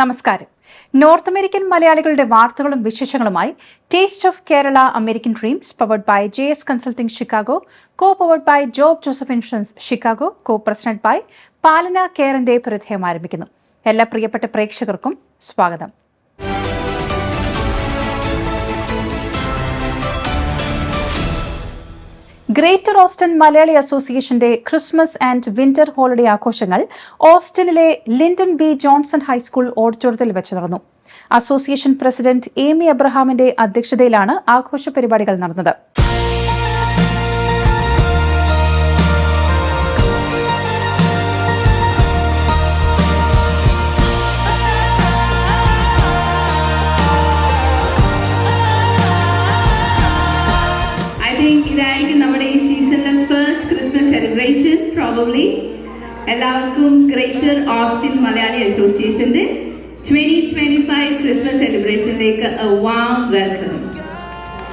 നമസ്കാരം. North American മലയാളികളുടെ വാർത്തകളും വിശേഷങ്ങളുമായി taste of Kerala American dreams powered by JS consulting Chicago, powered by Job Joseph insurance Chicago, president by Palana കെയറിന്റെ പരിധേയം ആരംഭിക്കുന്നു. എല്ലാ പ്രിയപ്പെട്ട പ്രേക്ഷകർക്കും സ്വാഗതം. ഗ്രേറ്റർ ഓസ്റ്റിൻ മലയാളി അസോസിയേഷന്റെ ക്രിസ്മസ് ആൻഡ് വിന്റർ ഹോളിഡേ ആഘോഷങ്ങൾ ഓസ്റ്റിനിലെ ലിൻഡൻ ബി ജോൺസൺ ഹൈസ്കൂൾ ഓഡിറ്റോറിയത്തിൽ വെച്ച് നടന്നു. അസോസിയേഷൻ പ്രസിഡന്റ് ഏമി അബ്രഹാമിന്റെ അധ്യക്ഷതയിലാണ് ആഘോഷ പരിപാടികൾ നടന്നത്. ഇതായിരിക്കും നമ്മുടെ ഈ സീസണിലെ ഫസ്റ്റ് ക്രിസ്മസ് സെലിബ്രേഷൻ. പ്രോബബ്ലി എല്ലാവർക്കും ഗ്രേറ്റർ ഓസ്റ്റിൻ മലയാളി അസോസിയേഷന്റെ 2025 ക്രിസ്മസ് സെലിബ്രേഷനിലേക്ക് വാം വെൽക്കം.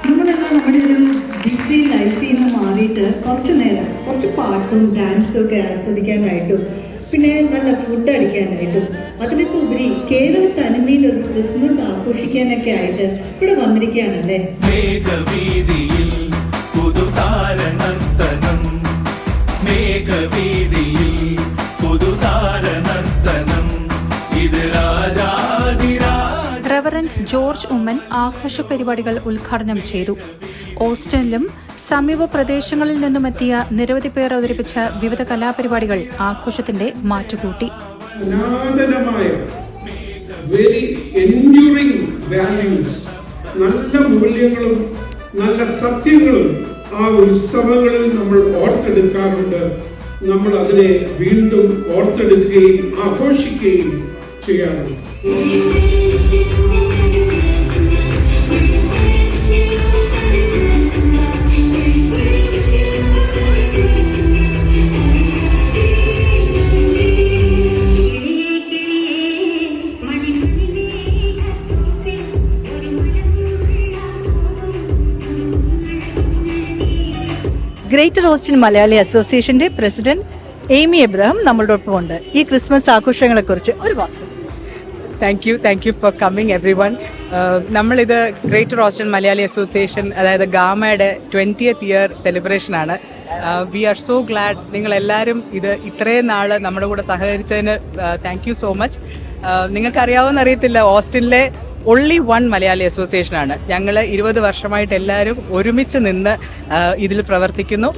നമ്മളെല്ലാം നമ്മുടെ ഒരു ബിസി ലൈഫിൽ നിന്ന് മാറിയിട്ട് കുറച്ച് നേരം കുറച്ച് പാട്ടും ഡാൻസും ഒക്കെ ആസ്വദിക്കാനായിട്ടും പിന്നെ നല്ല ഫുഡ് അടിക്കാനായിട്ടും അതിനൊക്കെ ഉപരി കേരള തനിമയിൽ ഒരു ക്രിസ്മസ് ആഘോഷിക്കാനൊക്കെ ആയിട്ട് ഇവിടെ വന്നിരിക്കുകയാണല്ലേ. റവറന്റ് ജോർജ് ഉമ്മൻ ആഘോഷ പരിപാടികൾ ഉദ്ഘാടനം ചെയ്തു. ഓസ്റ്റിനിലും സമീപ പ്രദേശങ്ങളിൽ നിന്നുമെത്തിയ നിരവധി പേർ അവതരിപ്പിച്ച വിവിധ കലാപരിപാടികൾ ആഘോഷത്തിന്റെ മാറ്റുകൂട്ടി. നല്ല മൂല്യങ്ങളും നല്ല സത്യങ്ങളും ആ ഉത്സവങ്ങളിൽ നമ്മൾ ഓർത്തെടുക്കാറുണ്ട്. നമ്മൾ അതിനെ വീണ്ടും ഓർത്തെടുക്കുകയും ആഘോഷിക്കുകയും ചെയ്യാറുണ്ട്. ഗ്രേറ്റർ ഓസ്റ്റിൻ മലയാളി അസോസിയേഷന്റെ പ്രസിഡന്റ് ഏമി എബ്രഹാം നമ്മളോടൊപ്പം ഉണ്ട്. ഈ ക്രിസ്മസ് ആഘോഷങ്ങളെ കുറിച്ച് ഒരു വാക്ക്. Thank you for coming everyone. നമ്മളിത് ഗ്രേറ്റർ ഓസ്റ്റിൻ മലയാളി അസോസിയേഷൻ, അതായത് ഗാമയുടെ 20th ഇയർ സെലിബ്രേഷനാണ്. വി ആർ സോ ഗ്ലാഡ് നിങ്ങളെല്ലാവരും ഇത് ഇത്രയും നാൾ നമ്മുടെ കൂടെ സഹകരിച്ചതിന് താങ്ക് യു സോ മച്ച്. നിങ്ങൾക്കറിയാവുന്ന അറിയത്തില്ല, ഓസ്റ്റിനിലെ only one മലയാളി അസോസിയേഷനാണ്. ഞങ്ങൾ 20 വർഷമായിട്ട് എല്ലാവരും ഒരുമിച്ച് നിന്ന് ഇതിൽ പ്രവർത്തിക്കുന്നു.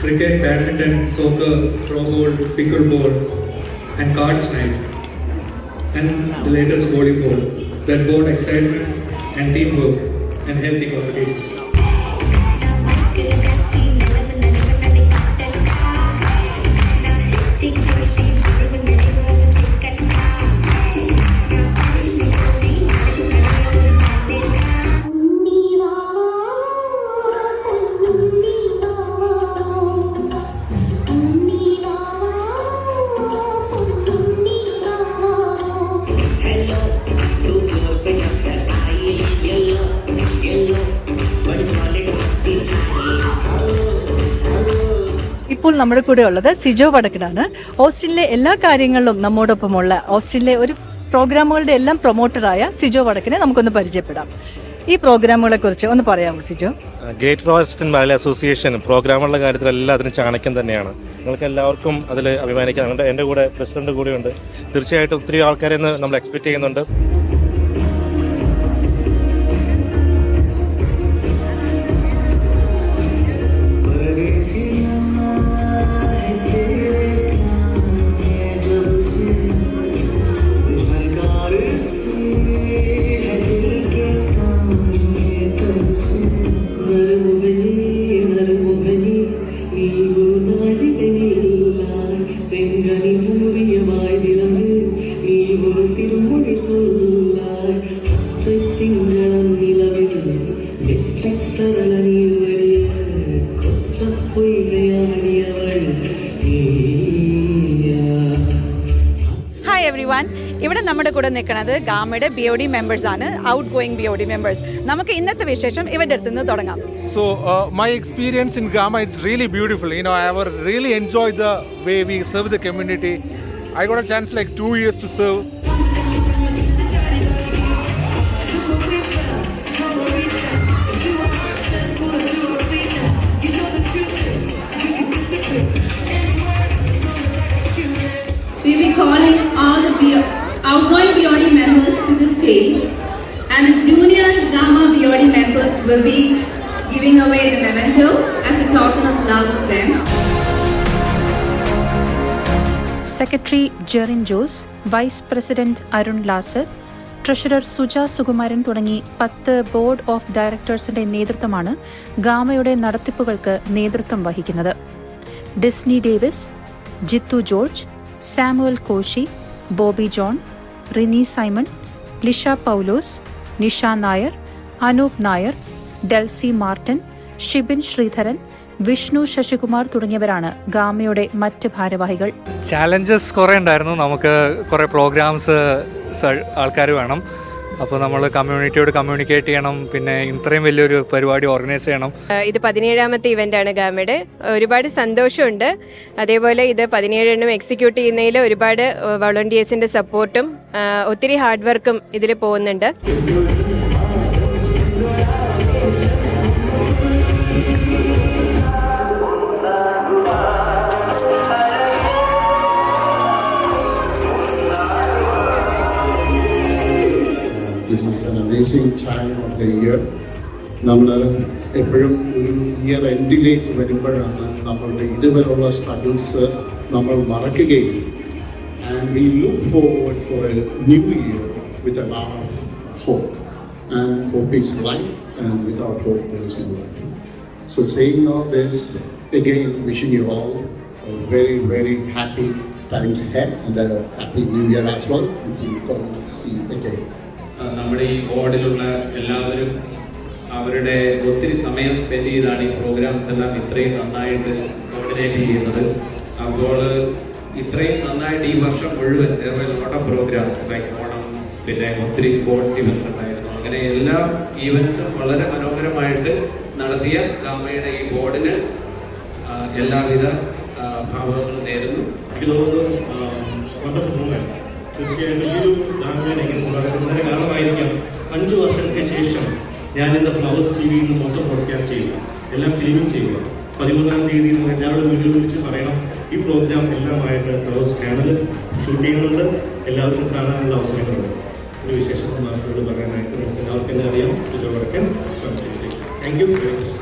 Cricket, badminton, soccer, throwball, pickleball, and cards night, and the latest volleyball that brought excitement and teamwork and healthy competition. ഇപ്പോൾ നമ്മുടെ കൂടെ ഉള്ളത് സിജോ വടക്കനാണ്. ഓസ്റ്റിനിലെ എല്ലാ കാര്യങ്ങളിലും നമ്മോടൊപ്പമുള്ള ഓസ്റ്റിനിലെ ഒരു പ്രോഗ്രാമുകളുടെ എല്ലാം പ്രൊമോട്ടറായ സിജോ വടക്കനെ നമുക്കൊന്ന് പരിചയപ്പെടാം. ഈ പ്രോഗ്രാമുകളെ കുറിച്ച് ഒന്ന് പറയാമോ Sijo? Greater Austin Malayali association പ്രോഗ്രാമുകളുടെ കാര്യത്തിൽ എല്ലാത്തിനും ചാണക്യം തന്നെയാണ്. നിങ്ങൾക്ക് എല്ലാവർക്കും അതിൽ അഭിമാനിക്കാം. എൻ്റെ കൂടെ പ്രസിഡന്റ് കൂടെയുണ്ട്. തീർച്ചയായിട്ടും ഒത്തിരി ആൾക്കാരെ നമ്മൾ എക്സ്പെക്ട് ചെയ്യുന്നുണ്ട്. செங்கனி மூரியமாய் திறந்து நீ ஒரு திருமொழி சொல். ഹായ് എവ്രി വൺ, ഇവിടെ നമ്മുടെ കൂടെ നിൽക്കുന്നത് ഗാമയുടെ BOD മെമ്പേഴ്സ് ആണ്, ഔട്ട് ഗോയിങ് BOD മെമ്പേഴ്സ്. നമുക്ക് ഇന്നത്തെ വിശേഷം ഇവരുടെ അടുത്ത് നിന്ന് തുടങ്ങാം. So my experience in Gamma, it's really beautiful. You know, I have really enjoyed the way we serve the community. I got a chance like 2 years to serve. We will be calling all the outgoing BOD members to the stage, and the junior Gamma BOD members will be giving away the memento as a token of love to them. Secretary Jerin Jose, vice president Arun Lazar, treasurer Suja Sukumaran തുടങ്ങി 10 board of ഡയറക്ടേഴ്സിന്റെ നേതൃത്വമാണ് ഗാമയുടെ നടത്തിപ്പുകൾക്ക് നേതൃത്വം വഹിക്കുന്നത്. ഡിസ്നി ഡേവിസ്, ജിത്തു ജോർജ്, സാമുവൽ കോശി, ബോബി ജോൺ, റിനി സൈമൺ, ലിഷ പൗലോസ്, നിഷ നായർ, അനൂപ് നായർ, ഡെൽസി മാർട്ടിൻ, ഷിബിൻ ശ്രീധരൻ, വിഷ്ണു ശശികുമാർ തുടങ്ങിയവരാണ് ഗാമയുടെ മറ്റ് ഭാരവാഹികൾ. Challenges കുറേ ഉണ്ടായിരുന്നു. നമുക്ക് കുറേ പ്രോഗ്രാംസ് ആൾക്കാർ വേണം. അപ്പോൾ നമ്മൾ കമ്മ്യൂണിറ്റിയോട് കമ്മ്യൂണിക്കേറ്റ് ചെയ്യണം, പിന്നെ ഇത്രയും വലിയൊരു പരിപാടി ഓർഗനൈസ് ചെയ്യണം. ഇത് 17ാമത്തെ ഇവൻ്റാണ് ഗാമയുടെ. ഒരുപാട് സന്തോഷമുണ്ട്. അതേപോലെ ഇത് 17 എക്സിക്യൂട്ട് ചെയ്യുന്നതിൽ ഒരുപാട് വോളണ്ടിയേഴ്സിൻ്റെ സപ്പോർട്ടും ഒത്തിരി ഹാർഡ് വർക്കും ഇതിൽ പോകുന്നുണ്ട്. This is an amazing time of the year. നമ്മൾ എപ്പോഴും ഒരു ഇയർ എൻഡിലേക്ക് വരുമ്പോഴാണ് നമ്മളുടെ ഇതുവരെയുള്ള സ്ട്രഗിൾസ് നമ്മൾ മറക്കുകയും and we look forward for a new year with a lot of hope. And hope is life, and without hope there is no life. So saying all this, again wishing you all a very, very happy times ahead and a happy new year as well. If you come see again. നമ്മുടെ ഈ ബോർഡിലുള്ള എല്ലാവരും അവരുടെ ഒത്തിരി സമയം spend ചെയ്താണ് ഈ programmes എല്ലാം ഇത്രയും നന്നായിട്ട് കോർഡിനേറ്റ് ചെയ്യുന്നത്. അപ്പോൾ ഇത്രയും നന്നായിട്ട് ഈ വർഷം മുഴുവൻ lot of programs like Onam, പിന്നെ ഒത്തിരി സ്പോർട്സ് ഇവന്റ്സ് ഉണ്ടായിരുന്നു. അങ്ങനെ എല്ലാ ഈവൻസും വളരെ മനോഹരമായിട്ട് നടത്തിയ ഗാമയുടെ ഈ ബോർഡിന് എല്ലാവിധ ഭാവങ്ങളും നേരുന്നു. തീർച്ചയായിട്ടും ഈ ഒരു വളരെ കാലമായിരിക്കാം 5 വർഷങ്ങൾക്ക് ശേഷം ഞാൻ എൻ്റെ ഫ്ലവേഴ്സ് TV യിൽ മൊത്തം പോഡ്കാസ്റ്റ് ചെയ്യുക, എല്ലാം ഫിലിമും ചെയ്യുക. 13-ാം തീയതി എല്ലാവരും വിളിച്ച് പറയണം, ഈ പ്രോഗ്രാം എല്ലാമായിട്ട് ഫ്ലവേഴ്സ് ചാനൽ ഷൂട്ട് ചെയ്യുന്നുണ്ട്, എല്ലാവർക്കും കാണാനുള്ള അവസരങ്ങളുണ്ട്. ഒരു വിശേഷം മാർക്കോട് പറയാനായിട്ട് നമുക്ക് എല്ലാവർക്കും തന്നെ അറിയാം. ഇതോടൊപ്പം thank you very much.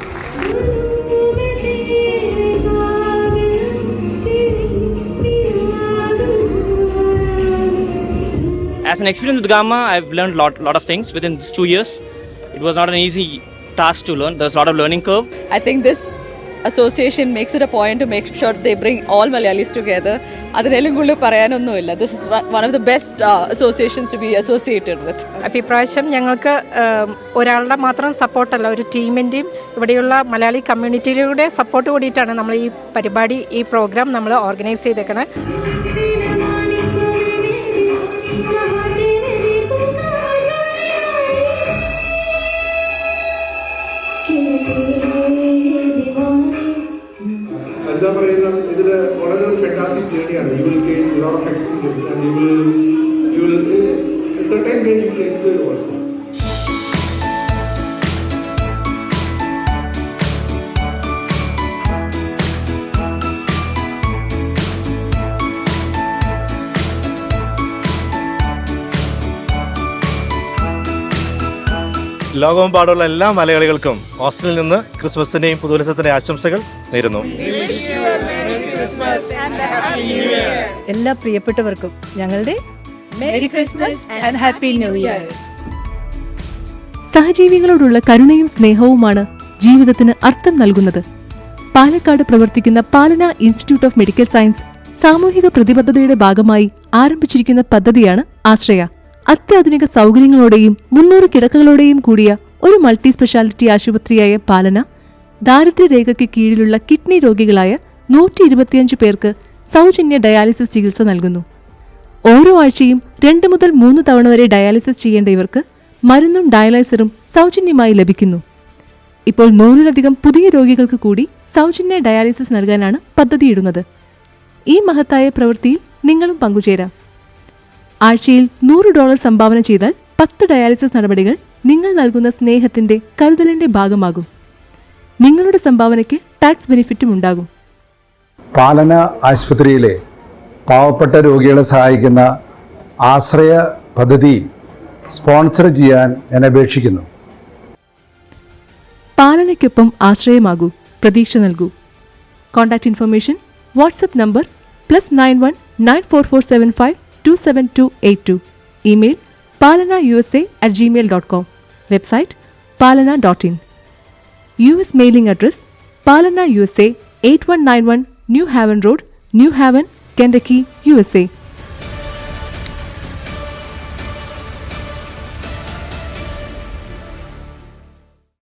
As an experience with Gamma, I've learned lot of things within these 2 years. It was not an easy task to learn. There's a lot of learning curve. I think this association makes it a point to make sure they bring all Malayalis together. അതിനെല്ലാം കൂടുതൽ പറയാനൊന്നുമില്ല. This is one of the best associations to be associated with. അപ്പോൾ ഇപ്രാവശ്യം ഞങ്ങൾക്ക് ഒരാളുടെ മാത്രം സപ്പോർട്ടല്ല, ഒരു ടീമിൻ്റെയും ഇവിടെയുള്ള മലയാളി കമ്മ്യൂണിറ്റിയുടെ സപ്പോർട്ട് കൂടിയിട്ടാണ് നമ്മൾ ഈ പരിപാടി, ഈ പ്രോഗ്രാം നമ്മൾ ഓർഗനൈസ് ചെയ്തേക്കണേ. എന്താ പറയുക, ഇതില് വളരെ ഫാന്റാസ്റ്റിക് ജേർണിയാണ്. You will gain lot of experience and you will certain way you will enjoy also. ലോകമെമ്പാടുള്ള എല്ലാ മലയാളികൾക്കും ഓസ്ട്രേലിയയിൽ നിന്ന് ക്രിസ്മസിന്റെയും പുതുവത്സരത്തിന്റെയും ആശംസകൾ നേരുന്നു. എല്ലാ പ്രിയപ്പെട്ടവർക്കും ഞങ്ങളുടെ merry Christmas and happy new year. സഹജീവികളോടുള്ള കരുണയും സ്നേഹവുമാണ് ജീവിതത്തിന് അർത്ഥം നൽകുന്നത്. പാലക്കാട് പ്രവർത്തിക്കുന്ന Palana institute of medical science സാമൂഹിക പ്രതിബദ്ധതയുടെ ഭാഗമായി ആരംഭിച്ചിരിക്കുന്ന പദ്ധതിയാണ് ആശ്രയ. അത്യാധുനിക സൗകര്യങ്ങളോടെയും 300 കിടക്കകളോടെയും കൂടിയ ഒരു മൾട്ടി സ്പെഷ്യാലിറ്റി ആശുപത്രിയായ പാലന ദാരിദ്ര്യരേഖയ്ക്ക് കീഴിലുള്ള കിഡ്നി രോഗികളായ 125 പേർക്ക് സൗജന്യ ഡയാലിസിസ് ചികിത്സ നൽകുന്നു. ഓരോ ആഴ്ചയും 2 മുതൽ 3 തവണ വരെ ഡയാലിസിസ് ചെയ്യേണ്ട ഇവർക്ക് മരുന്നും ഡയാലൈസറും സൗജന്യമായി ലഭിക്കുന്നു. ഇപ്പോൾ 100-ലധികം പുതിയ രോഗികൾക്ക് കൂടി സൗജന്യ ഡയാലിസിസ് നൽകാനാണ് പദ്ധതിയിടുന്നത്. ഈ മഹത്തായ പ്രവൃത്തിയിൽ നിങ്ങളും പങ്കുചേരാം. ആഴ്ചയിൽ $100 സംഭാവന ചെയ്താൽ 10 ഡയാലിസിസ് നടപടികൾ നിങ്ങൾ നൽകുന്ന സ്നേഹത്തിന്റെ കരുതലിന്റെ ഭാഗമാകും. നിങ്ങളുടെ സംഭാവനയ്ക്ക് ടാക്സ് ബെനിഫിറ്റും ഉണ്ടാകും. പാലന ആശുപത്രിയിലെ പാവപ്പെട്ട രോഗികളെ സഹായിക്കുന്ന ആശ്രയ പദ്ധതി സ്പോൺസർ ചെയ്യാൻ ഞാൻ അപേക്ഷിക്കുന്നു. പാലനയ്ക്കൊപ്പം ആശ്രയമാകൂ, പ്രതീക്ഷ നൽകൂ. Contact information WhatsApp number +91 94475 27282. Email palanausa@gmail.com. Website palana.in. US mailing address Palana USA 8191 New Haven Road, New Haven, Kentucky, USA.